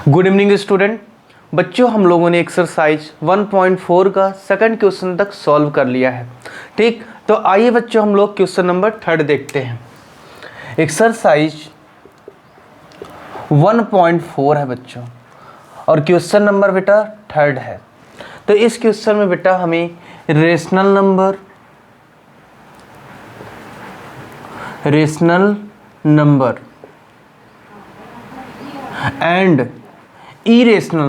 Good evening student. बच्चों, हम लोगों ने एक्सरसाइज 1.4 का सेकंड क्वेश्चन तक सॉल्व कर लिया है। ठीक, तो आइए बच्चों हम लोग क्वेश्चन नंबर 3 देखते हैं। एक्सरसाइज 1.4 है बच्चों और क्वेश्चन नंबर बेटा 3 है। तो इस क्वेश्चन में बेटा हमें rational number and irrational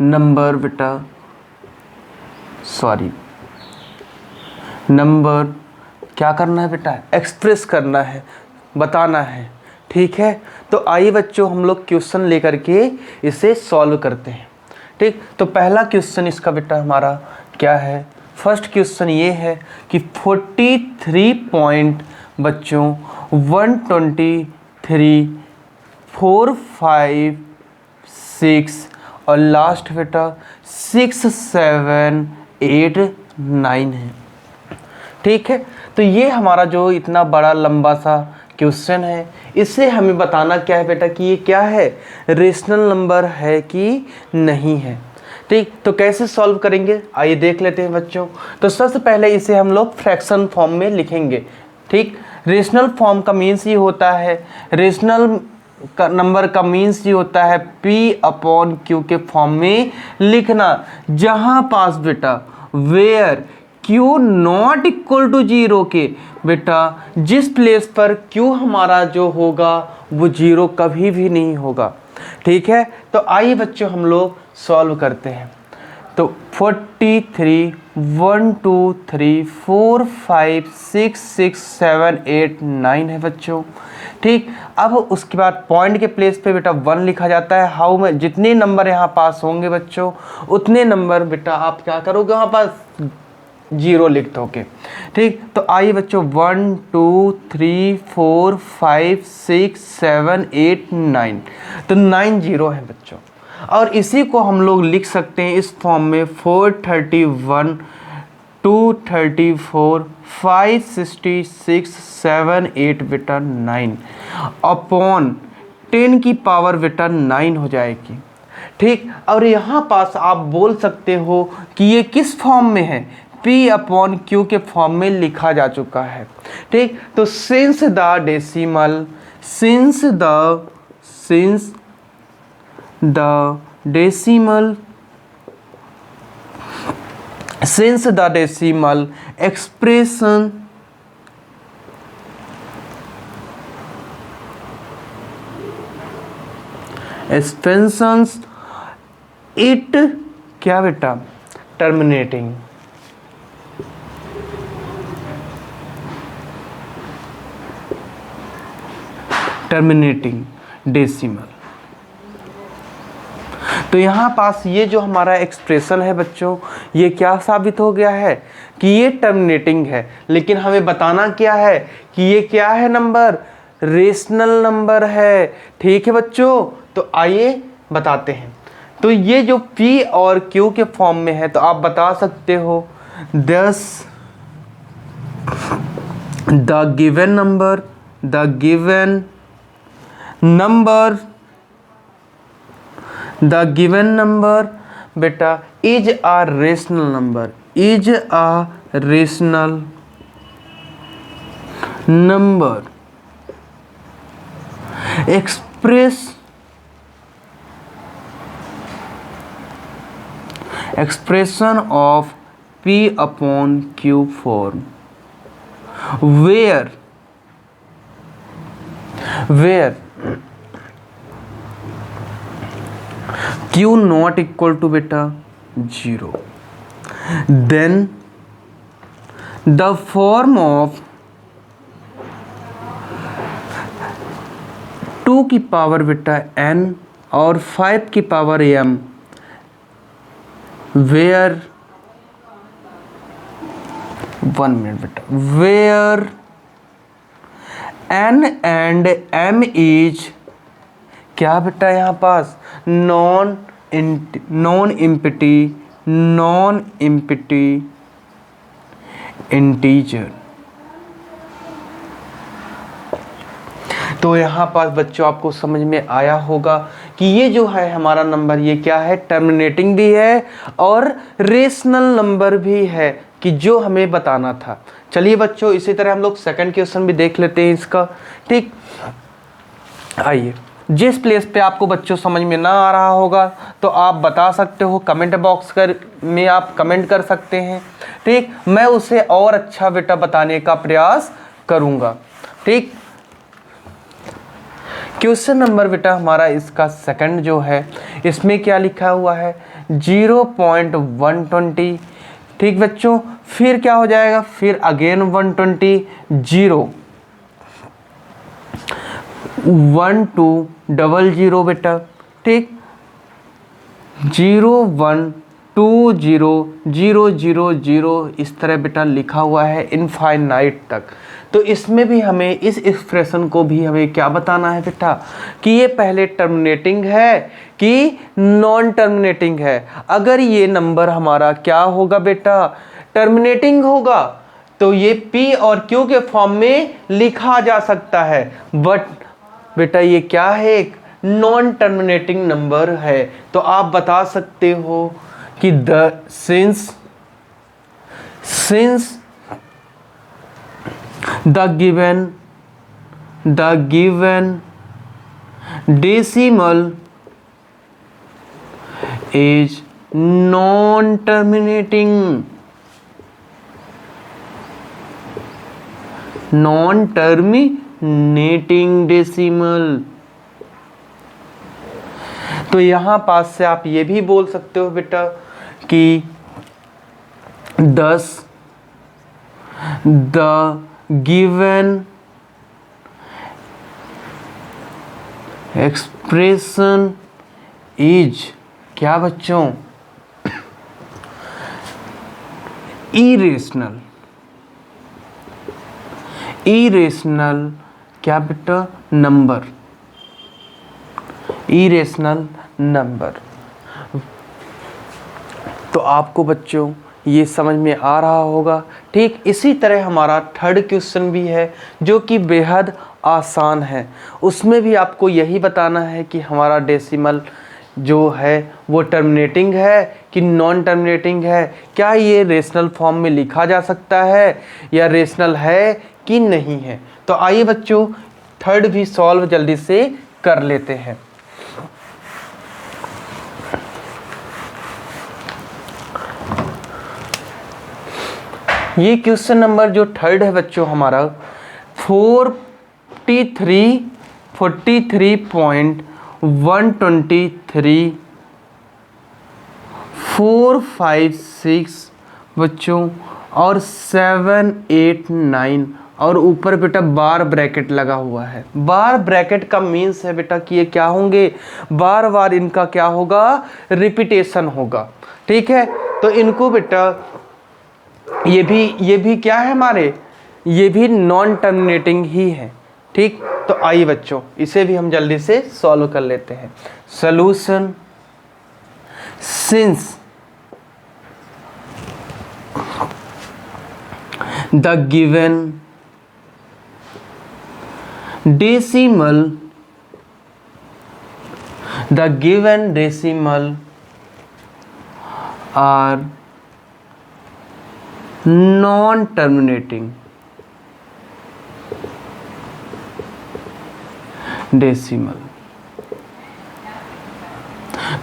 number बेटा नंबर क्या करना है बेटा, एक्सप्रेस करना है, बताना है। ठीक है, तो आइए बच्चों हम लोग क्वेश्चन लेकर के इसे सॉल्व करते हैं। ठीक, तो पहला क्वेश्चन इसका बेटा हमारा क्या है। फर्स्ट क्वेश्चन ये है कि 43 पॉइंट बच्चों 123 4 5 6 और लास्ट बेटा 6 7 8 9 है। ठीक है, तो ये हमारा जो इतना बड़ा लंबा सा क्वेश्चन है, इससे हमें बताना क्या है बेटा कि ये क्या है, रेशनल नंबर है कि नहीं है। ठीक, तो कैसे सॉल्व करेंगे आइए देख लेते हैं बच्चों। तो सबसे पहले इसे हम लोग फ्रैक्शन फॉर्म में लिखेंगे। ठीक, रेशनल फॉर्म का मीन्स ये होता है, रेशनल का नंबर का मीन्स ये होता है P/Q के फॉर्म में लिखना, जहां पास बेटा where Q not equal to 0 के बेटा जिस प्लेस पर Q हमारा जो होगा वो 0 कभी भी नहीं होगा। ठीक है, तो आइए बच्चों हम लोग सॉल्व करते हैं। तो 43 1 2 3 4 5 6 6 7 8 9 है बच्चों। ठीक, अब उसके बाद पॉइंट के प्लेस पे बेटा 1 लिखा जाता है। हाउ में जितने नंबर यहाँ पास होंगे बच्चों उतने नंबर बेटा आप क्या करोगे, वहाँ पास 0 लिख दोगे। ठीक, तो आइए बच्चों 1 2 3 4 5 6 7 8 9, तो 9 0 है बच्चों। और इसी को हम लोग लिख सकते हैं इस फॉर्म में 431 234 566 7 8 बेटा 9 अपॉन 10 की पावर बेटा 9 हो जाएगी। ठीक, और यहाँ पास आप बोल सकते हो कि ये किस फॉर्म में है, P/Q के फॉर्म में लिखा जा चुका है। ठीक, तो since the decimal expressions it क्या बेटा terminating डेसिमल। तो यहाँ पास ये जो हमारा एक्सप्रेशन है बच्चों, ये क्या साबित हो गया है कि ये टर्मिनेटिंग है, लेकिन हमें बताना क्या है कि ये क्या है, नंबर रेशनल नंबर है। ठीक है बच्चों, तो आइए बताते हैं। तो ये जो P और Q के फॉर्म में है, तो आप बता सकते हो दस द गिवन नंबर बेटा is a rational number expression of P/Q form where Q not equal to बेटा 0, then the form of 2 की पावर बेटा n और 5 की पावर m where 1 मिनट बेटा where n and m is क्या बेटा यहाँ पास नॉन एम्प्टी इंटीजर। तो यहाँ पास बच्चों आपको समझ में आया होगा कि ये जो है हमारा नंबर, ये क्या है, टर्मिनेटिंग भी है और रेशनल नंबर भी है, कि जो हमें बताना था। चलिए बच्चों, इसी तरह हम लोग सेकंड क्वेश्चन भी देख लेते हैं इसका। ठीक, आइए, जिस प्लेस पे आपको बच्चों समझ में ना आ रहा होगा तो आप बता सकते हो, कमेंट बॉक्स में आप कमेंट कर सकते हैं। ठीक, मैं उसे और अच्छा बेटा बताने का प्रयास करूँगा। ठीक, क्वेश्चन नंबर बेटा हमारा इसका सेकंड जो है, इसमें क्या लिखा हुआ है, 0.120। ठीक बच्चों, फिर क्या हो जाएगा, फिर अगेन 120, 0 1 2 00 बेटा। ठीक, 0 1 2 0 0 0 0 इस तरह बेटा लिखा हुआ है इनफाइनाइट तक। तो इसमें भी हमें इस एक्सप्रेशन को भी हमें क्या बताना है बेटा, कि ये पहले टर्मिनेटिंग है कि नॉन टर्मिनेटिंग है। अगर ये नंबर हमारा क्या होगा बेटा, टर्मिनेटिंग होगा, तो ये P और Q के फॉर्म में लिखा जा सकता है। बट बेटा ये क्या है, एक नॉन टर्मिनेटिंग नंबर है। तो आप बता सकते हो कि since the given decimal is non-terminating decimal। तो यहां पास से आप ये भी बोल सकते हो बेटा कि 10 the given expression is क्या बच्चों, irrational क्या बेटा, नंबर, irrational नंबर। तो आपको बच्चों ये समझ में आ रहा होगा। ठीक, इसी तरह हमारा थर्ड क्वेश्चन भी है जो कि बेहद आसान है। उसमें भी आपको यही बताना है कि हमारा डेसिमल जो है वो टर्मिनेटिंग है कि नॉन टर्मिनेटिंग है, क्या ये रेशनल फॉर्म में लिखा जा सकता है या रेशनल है कि नहीं है। तो आइए बच्चों, थर्ड भी सॉल्व जल्दी से कर लेते हैं। ये क्वेश्चन नंबर जो थर्ड है बच्चों हमारा 43.123 456 बच्चों और 7 8 9 और ऊपर बेटा बार ब्रैकेट लगा हुआ है। बार ब्रैकेट का मीन्स है बेटा कि ये क्या होंगे, बार बार इनका क्या होगा, रिपीटेशन होगा। ठीक है, तो इनको बेटा ये भी क्या है हमारे, ये भी नॉन टर्मिनेटिंग ही है। ठीक, तो आइए बच्चों इसे भी हम जल्दी से सॉल्व कर लेते हैं। Solution, since the given decimal are non-terminating decimal.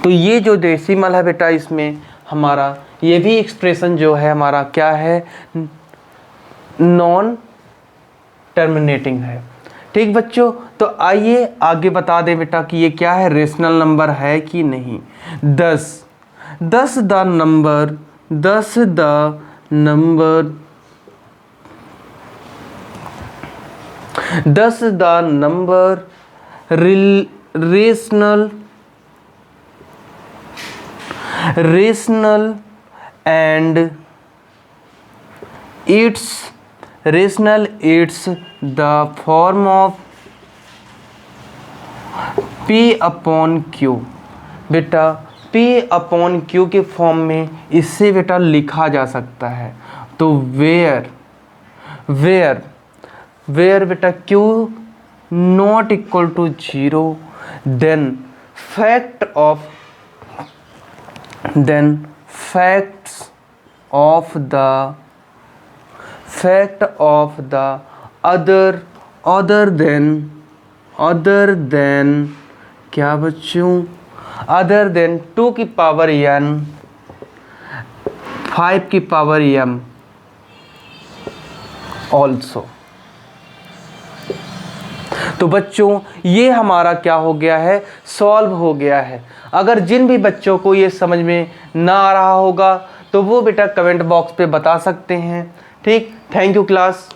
तो ये जो डेसिमल है बेटा, इसमें हमारा ये भी एक्सप्रेशन जो है हमारा क्या है, नॉन टर्मिनेटिंग है। ठीक बच्चों, तो आइए आगे बता दें बेटा कि ये क्या है, रेशनल नंबर है कि नहीं। 10 the number rational and its the form of P upon Q। बेटा P upon Q के फॉर्म में इससे बेटा लिखा जा सकता है। तो वेयर बेटा Q not equal to 0, then facts of the other than क्या बच्चों, other than 2 की पावर n 5 की पावर m also। तो बच्चों ये हमारा क्या हो गया है, सॉल्व हो गया है। अगर जिन भी बच्चों को ये समझ में ना आ रहा होगा तो वो बेटा कमेंट बॉक्स पे बता सकते हैं। ठीक, थैंक यू क्लास।